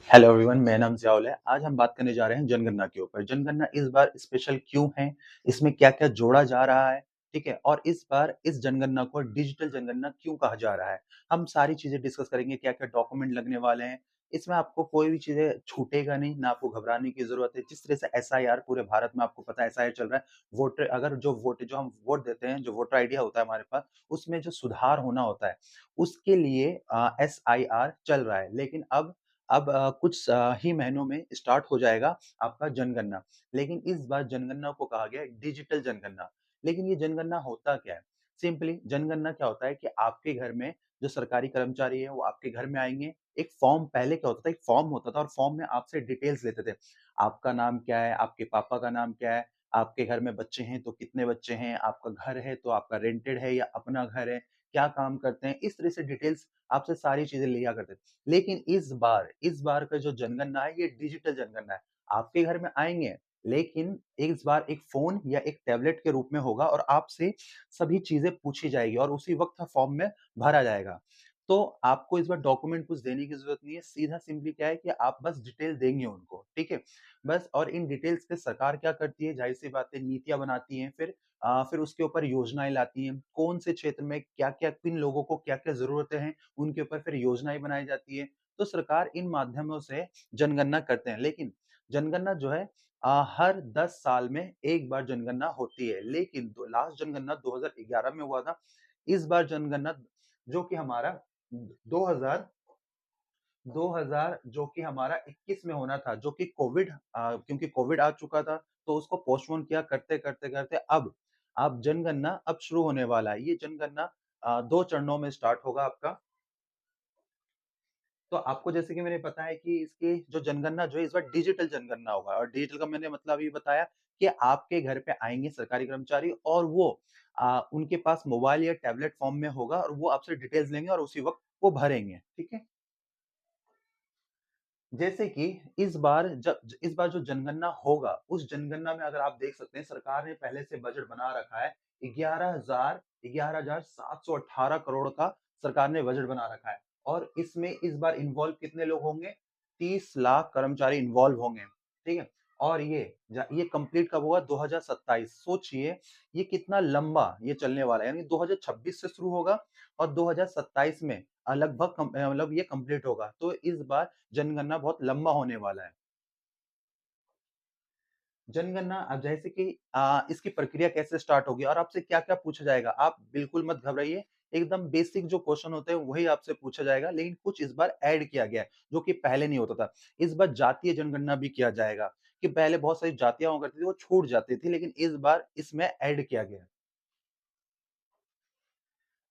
Hello everyone, मेरा नाम ज़ियाउल है। आज हम बात करने जा रहे हैं जनगणना के ऊपर। जनगणना इस बार स्पेशल क्यों है? इसमें क्या-क्या जोड़ा जा रहा है? ठीक है? और इस बार इस जनगणना को डिजिटल जनगणना क्यों कहा जा रहा है? हम सारी चीज़ें डिस्कस करेंगे, क्या-क्या डॉक्यूमेंट लगने वाले हैं। इसमें आपको कोई भी चीज़ें छूटेगा नहीं, ना आपको घबराने की ज़रूरत है। जिस तरह से एसआईआर पूरे भारत में आपको पता है एसआईआर चल रहा है। वोटर अगर जो हम वोट देते हैं, जो वोटर आईडी होता है हमारे पास, उसमें जो सुधार होना होता है, उसके लिए एसआईआर चल रहा है। लेकिन अब कुछ ही महीनों में स्टार्ट हो जाएगा आपका जनगणना। लेकिन इस बार जनगणना को कहा गया है डिजिटल जनगणना। लेकिन ये जनगणना होता क्या है? सिंपली जनगणना क्या होता है कि आपके घर में जो सरकारी कर्मचारी है वो आपके घर में आएँगे। एक फॉर्म पहले क्या होता था, एक फॉर्म होता था और फॉर्म में आपसे डिटेल्स लेते थे। आपका नाम क्या है? आपके पापा का नाम क्या है? आपके घर में बच्चे हैं तो कितने बच्चे हैं? आपका घर है तो आपका रेंटेड है या अपना घर है? क्या काम करते हैं? इस तरह से डिटेल्स आपसे सारी चीज़ें लिया करते थे। लेकिन इस बार का जो जनगणना है, ये डिजिटल जनगणना है। आपके घर में आएँगे, लेकिन इस बार एक फ़ोन या एक टैबलेट के रूप में होगा और आपसे सभी चीज़ें पूछी जाएगी और उसी वक़्त फॉर्म में भरा जाएगा। तो आपको इस बार डॉक्यूमेंट कुछ देने की ज़रूरत नहीं है, सीधा सिंपली क्या है कि आप बस डिटेल देंगे उनको, ठीक है? बस और इन डिटेल्स पे सरकार क्या करती है, ज़ाहिर-सी बात है नीतियाँ बनाती हैं, फिर उसके ऊपर योजनाएँ लाती हैं। कौन से क्षेत्र में क्या-क्या किन लोगों को क्या-क्या ज़रूरतें हैं, उनके ऊपर फिर योजनाएँ बनाई जाती है। तो सरकार इन माध्यमों से जनगणना करते हैं। लेकिन जनगणना जो है हर 10 साल में 1 बार जनगणना होती है। लेकिन दो लास्ट जनगणना 2011 में हुआ था। इस बार जनगणना जो कि हमारा 2000 2000 जो कि हमारा 21 में होना था, जो कि क्योंकि कोविड आ चुका था, तो उसको पोस्टपोन किया करते अब जनगणना अब शुरू होने वाला है। ये जनगणना 2 चरणों में स्टार्ट होगा आपका। तो आपको जैसे कि मैंने बताया कि इसकी जो जनगणना जो है इस बार डिजिटल जनगणना होगा और डिजिटल का मैंने मतलब ये बताया कि आपके घर पे आएँगे सरकारी कर्मचारी और वो उनके पास मोबाइल या टैबलेट फ़ॉर्म में होगा और वो आपसे डिटेल्स लेंगे और उसी वक़्त वो भरेंगे, ठीक है? जैसे कि इस बार जो जनगणना होगा, उस जनगणना में अगर आप देख सकते हैं सरकार ने पहले से बजट बना रखा है 11,718 करोड़ का सरकार ने बजट बना रखा है और इसमें इस बार इन्वॉल्व कितने लोग होंगे? 30 लाख कर्मचारी इन्वॉल्व होंगे, ठीक है? और ये कंप्लीट कब होगा? 2027 सोचिए ये कितना लंबा ये चलने वाला है, यानी 2026 से शुरू होगा और 2027 में लगभग मतलब ये कंप्लीट होगा। तो इस बार जनगणना बहुत लंबा होने वाला है। जनगणना अब जैसे कि इसकी प्रक्रिया कैसे स्टार्ट होगी और आपसे क्या-क्या पूछा जाएगा, आप बिल्कुल मत घबराइए, एकदम बेसिक जो क्वेश्चन होते हैं वही आपसे पूछा जाएगा, लेकिन कुछ इस बार ऐड किया गया है, जो कि पहले नहीं होता था। इस बार जातीय जनगणना भी किया जाएगा, कि पहले बहुत सारी जातियाँ हुआ करती थी, वो छूट जाती थी, लेकिन इस बार इसमें ऐड किया गया है।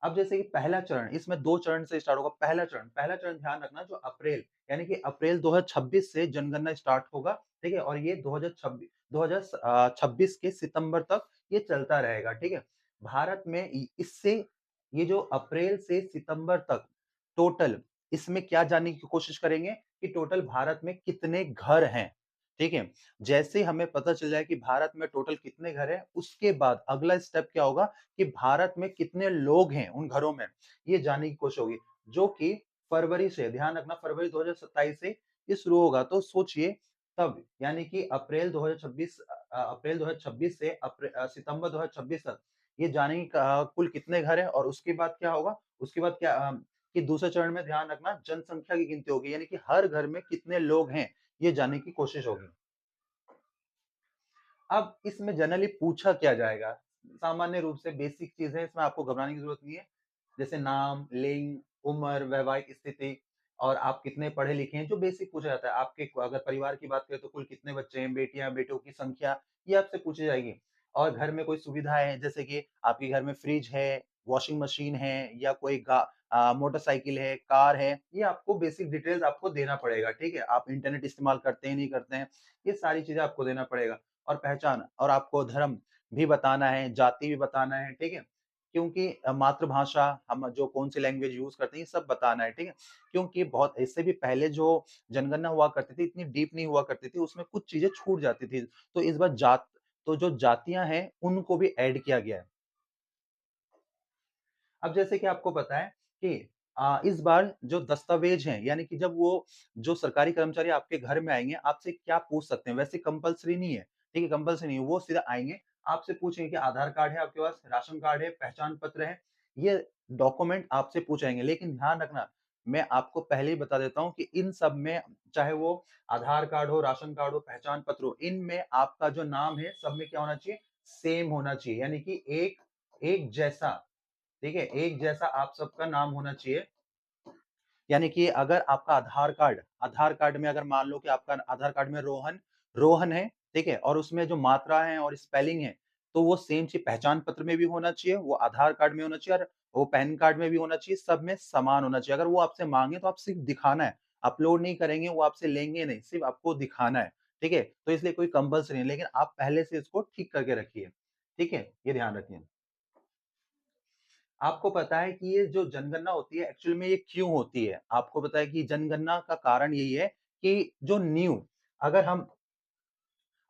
अब जैसे कि पहला चरण, इसमें 2 चरण से स्टार्ट होगा। पहला चरण ध्यान रखना जो अप्रैल, यानी कि अप्रैल 2026 से जनगणना स्टार्ट होगा, ठीक है? और ये 26 के सितंबर तक ये चलता रहेगा, ठीक है? भारत में इ इससे ये जो अप्रैल से सितंबर तक टोटल इसमें क्या जानने की कोशिश करेंगे कि टोटल भारत में कितने घर हैं, ठीक है? जैसे हमें पता चल जाए कि भारत में टोटल कितने घर हैं, उसके बाद अगला स्टेप क्या होगा कि भारत में कितने लोग हैं उन घरों में, ये जानने की कोशिश होगी, जो कि फरवरी से ध्यान रखना फरवरी 2027 से ये शुरू होगा। तो सोचिए तब यानी कि अप्रैल 2026 से सितंबर 2026 तक ये जानेंगे कुल कितने घर हैं और उसके बाद क्या होगा? उसके बाद कि दूसरे चरण में ध्यान रखना जनसंख्या की गिनती होगी, यानी कि हर घर में कितने लोग हैं, ये जानने की कोशिश होगी। अब इसमें जनरली पूछा क्या जाएगा? सामान्य रूप से बेसिक चीज़ है, इसमें आपको घबराने की ज़रूरत नहीं है। जैसे नाम, लिंग, उम्र, वैवाहिक स्थिति और आप कितने पढ़े-लिखे हैं, जो बेसिक पूछा जाता है। आपके अगर परिवार की बात करें तो कुल कितने बच्चे हैं, बेटियाँ, बेटों की संख्या, ये आपसे पूछी जाएगी। और घर में कोई सुविधाएँ हैं, जैसे कि आपके घर में फ्रिज है, वॉशिंग मशीन है या कोई मोटरसाइकिल है, कार है, ये आपको बेसिक डिटेल्स आपको देना पड़ेगा, ठीक है? आप इंटरनेट इस्तेमाल करते हैं, नहीं करते हैं, ये सारी चीज़ें आपको देना पड़ेगा। और पहचान और आपको धर्म भी बताना है, जाति भी बताना है, ठीक है? क्योंकि मातृभाषा हम जो कौन-सी लैंग्वेज यूज़ करते हैं, ये सब बताना है, ठीक है? क्योंकि बहुत इससे भी पहले जो जनगणना हुआ करती थी, इतनी डीप नहीं हुआ करती थी, उसमें कुछ चीज़ें छूट जाती थी। तो इस बार जो जातियाँ हैं, उनको भी ऐड किया गया है। अब जैसे कि आपको पता है कि इस बार जो दस्तावेज़ हैं, यानी कि जब वो जो सरकारी कर्मचारी आपके घर में आएँगे, आपसे क्या पूछ सकते हैं, वैसे कंपल्सरी नहीं है, ठीक है? कंपल्सरी नहीं है, वो सीधा आएँगे, आपसे पूछेंगे कि आधार कार्ड है आपके पास, राशन कार्ड है, पहचान पत्र है, ये डॉक्यूमेंट आपसे पूछेंगे। लेकिन ध्यान रखना, मैं आपको पहले ही बता देता हूँ कि इन सब में चाहे वो आधार कार्ड हो, राशन कार्ड हो, पहचान पत्र हो, इनमें आपका जो नाम है, सब में क्या होना चाहिए? सेम होना चाहिए, यानी कि एक एक जैसा, ठीक है? एक जैसा आप सबका नाम होना चाहिए। यानी कि अगर आपका आधार कार्ड में अगर मान लो कि आपका आधार कार्ड में रोहन रोहन है, ठीक है? और उसमें जो मात्रा है और स्पेलिंग है, तो वो सेम चीज़ पहचान पत्र में भी होना चाहिए, वो आधार कार्ड में होना चाहिए और वो पैन कार्ड में भी होना चाहिए, सब में समान होना चाहिए। अगर वो आपसे माँगे तो आप सिर्फ़ दिखाना है, अपलोड नहीं करेंगे, वो आपसे लेंगे नहीं, सिर्फ़ आपको दिखाना है, ठीक है? तो इसलिए कोई कंपल्सरी नहीं है, लेकिन आप पहले से इसको ठीक करके रखिए, ठीक है? ये ध्यान रखिए। आपको पता है कि ये जो जनगणना होती है एक्चुअल में ये क्यों होती है? आपको पता है कि जनगणना का कारण यही है कि जो न्यू अगर हम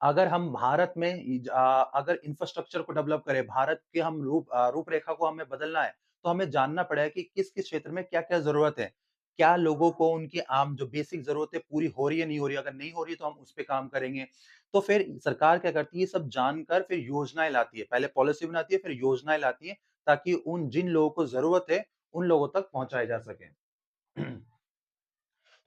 अगर हम भारत में अगर इंफ्रास्ट्रक्चर को डेवलप करें, भारत के हम रूपरेखा को हमें बदलना है, तो हमें जानना पड़ेगा कि किस-किस क्षेत्र में क्या-क्या ज़रूरत है। क्या लोगों को उनकी आम जो बेसिक ज़रूरतें पूरी हो रही है, नहीं हो रही है? अगर नहीं हो रही है, तो हम उस पे काम करेंगे। तो फिर सरकार क्या करती है, ये सब जानकर फिर योजनाएँ लाती है। पहले पॉलिसी बनाती है, फिर योजनाएँ लाती है, ताकि उन जिन लोगों को ज़रूरत है, उन लोगों तक पहुँचाए जा सके।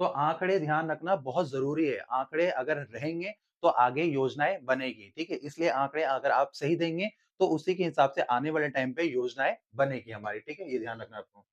तो आंकड़े ध्यान रखना बहुत ज़रूरी है। आंकड़े अगर रहेंगे, तो आगे योजनाएँ बनेगी, ठीक है? इसलिए आंकड़े अगर आप सही देंगे, तो उसी के हिसाब से आने वाले टाइम पे योजनाएँ बनेगी हमारी, ठीक है? ये ध्यान रखना आपको।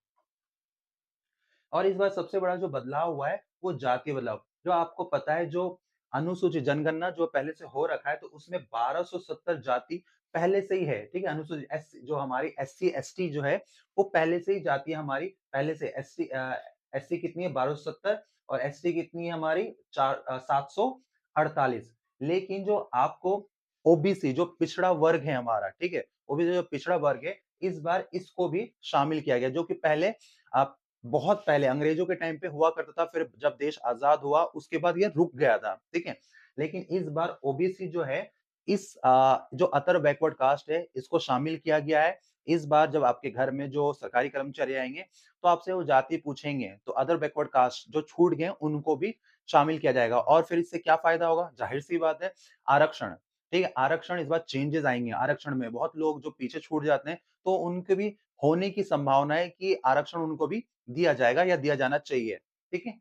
और इस बार सबसे बड़ा जो बदलाव हुआ है, वो जातीय बदलाव। जो आपको पता है जो अनुसूचित जनगणना जो पहले से हो रखा है, तो उसमें 1270 जाति पहले से ही है, ठीक है? अनुसूचित जो हमारी एससी, एसटी जो है, वो पहले से ही जाति हमारी पहले से एससी कितनी है 1270 और एसटी कितनी है हमारी 748। लेकिन जो आपको ओबीसी जो पिछड़ा वर्ग है हमारा, ठीक है? ओबीसी जो पिछड़ा वर्ग है, इस बार इसको भी शामिल किया गया, जो कि पहले आप बहुत पहले अंग्रेजों के टाइम पे हुआ करता था, फिर जब देश आज़ाद हुआ, उसके बाद ये रुक गया था, ठीक है? लेकिन इस बार ओबीसी जो है, जो अपर बैकवर्ड कास्ट है, इसको शामिल किया गया है। इस बार जब आपके घर में जो सरकारी कर्मचारी आएँगे, तो आपसे वो जाति पूछेंगे, तो अदर बैकवर्ड कास्ट जो छूट गए हैं, उनको भी शामिल किया जाएगा और फिर इससे क्या फ़ायदा होगा? ज़ाहिर-सी बात है, आरक्षण, ठीक है? आरक्षण इस बार चेंजेज़ आएँगे, आरक्षण में बहुत लोग जो पीछे छूट जाते हैं, तो उनके भी होने की संभावना है कि आरक्षण उनको भी दिया जाएगा या दिया जाना चाहिए, ठीक है?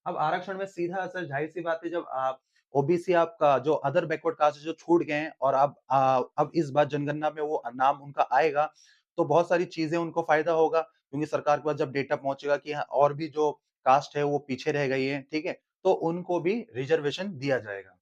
अब आरक्षण में सीधा असर ज़ाहिर-सी बात है जब आप ओबीसी आपका जो अदर बैकवर्ड कास्ट जो छूट गए हैं और अब इस बार जनगणना में वो नाम उनका आएगा, तो बहुत सारी चीज़ें उनको फ़ायदा होगा क्योंकि सरकार के पास जब डेटा पहुँचेगा कि हाँ, और भी जो कास्ट है वो पीछे रह गई है, ठीक है? तो उनको भी रिज़र्वेशन दिया जाएगा।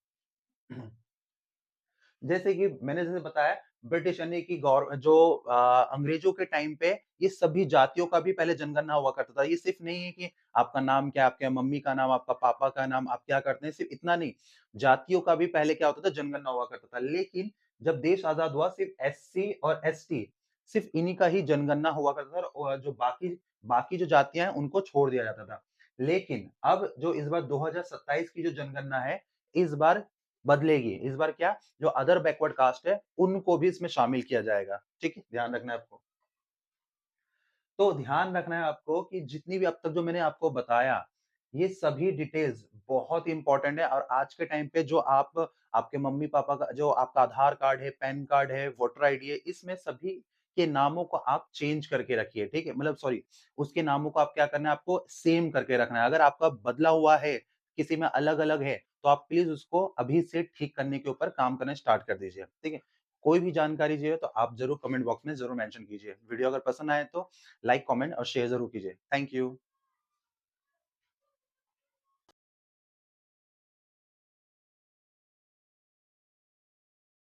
जैसे कि मैंने जैसे बताया ब्रिटिश यानी कि अंग्रेजों के टाइम पे ये सभी जातियों का भी पहले जनगणना हुआ करता था। ये सिर्फ़ नहीं है कि आपका नाम क्या है, आपके मम्मी का नाम, आपका पापा का नाम, आप क्या करते हैं, सिर्फ़ इतना नहीं। जातियों का भी पहले क्या होता था जनगणना हुआ करता था। लेकिन जब देश आज़ाद हुआ सिर्फ़ एससी और एसटी सिर्फ़ इन्हीं का ही जनगणना हुआ करता था और जो बाकी बाकी जो जातियाँ हैं उनको छोड़ दिया जाता था। लेकिन अब जो इस बार 2027 की जो जनगणना है, इस बार बदलेगी। इस बार क्या जो अदर बैकवर्ड कास्ट है, उनको भी इसमें शामिल किया जाएगा। ठीक है? ध्यान रखना है आपको। तो ध्यान रखना है आपको कि जितनी भी अब तक जो मैंने आपको बताया, ये सभी डिटेल्स बहुत ही इम्पोर्टेंट है और आज के टाइम पे जो आपके मम्मी-पापा का जो आपका आधार कार्ड है, पैन कार्ड है, वोटर आईडी है, इसमें सभी के नामों को आप चेंज करके रखिए, ठीक है? मतलब सॉरी, उसके नामों को आप क्या करना है, आपको सेम करके रखना है। अगर आपका बदला हुआ है, किसी में अलग-अलग है, तो आप प्लीज़ उसको अभी से ठीक करने के ऊपर काम करना स्टार्ट कर दीजिए, ठीक है? कोई भी जानकारी चाहिए तो आप ज़रूर कमेंट बॉक्स में ज़रूर मेंशन कीजिए। वीडियो अगर पसंद आए तो लाइक, कमेंट और शेयर ज़रूर कीजिए। Thank you.